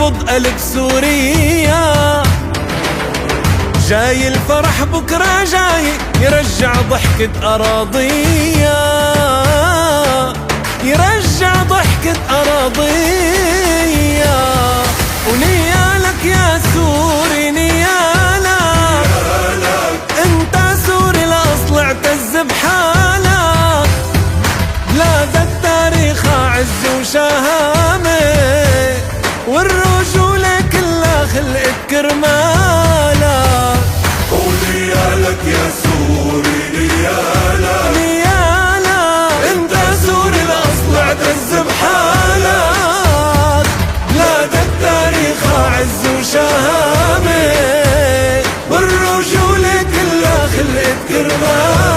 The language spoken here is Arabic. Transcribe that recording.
يخفض قلب سوريا. جاي الفرح بكرة جاي يرجع ضحكة أراضية، يرجع ضحكة أراضية. ونيالك يا سوري نيالك، انت سوري الأصل اعتز بحالك. بلاد التاريخ عز وشهامة، والرجولة كلها خلقت كرمالك. ونيالك يا سوري نيالك، نيالك انت سوري الأصل اعتز بحالك. بلاد التاريخ عز وشهامة، والرجولة كلها خلقت كرمالك.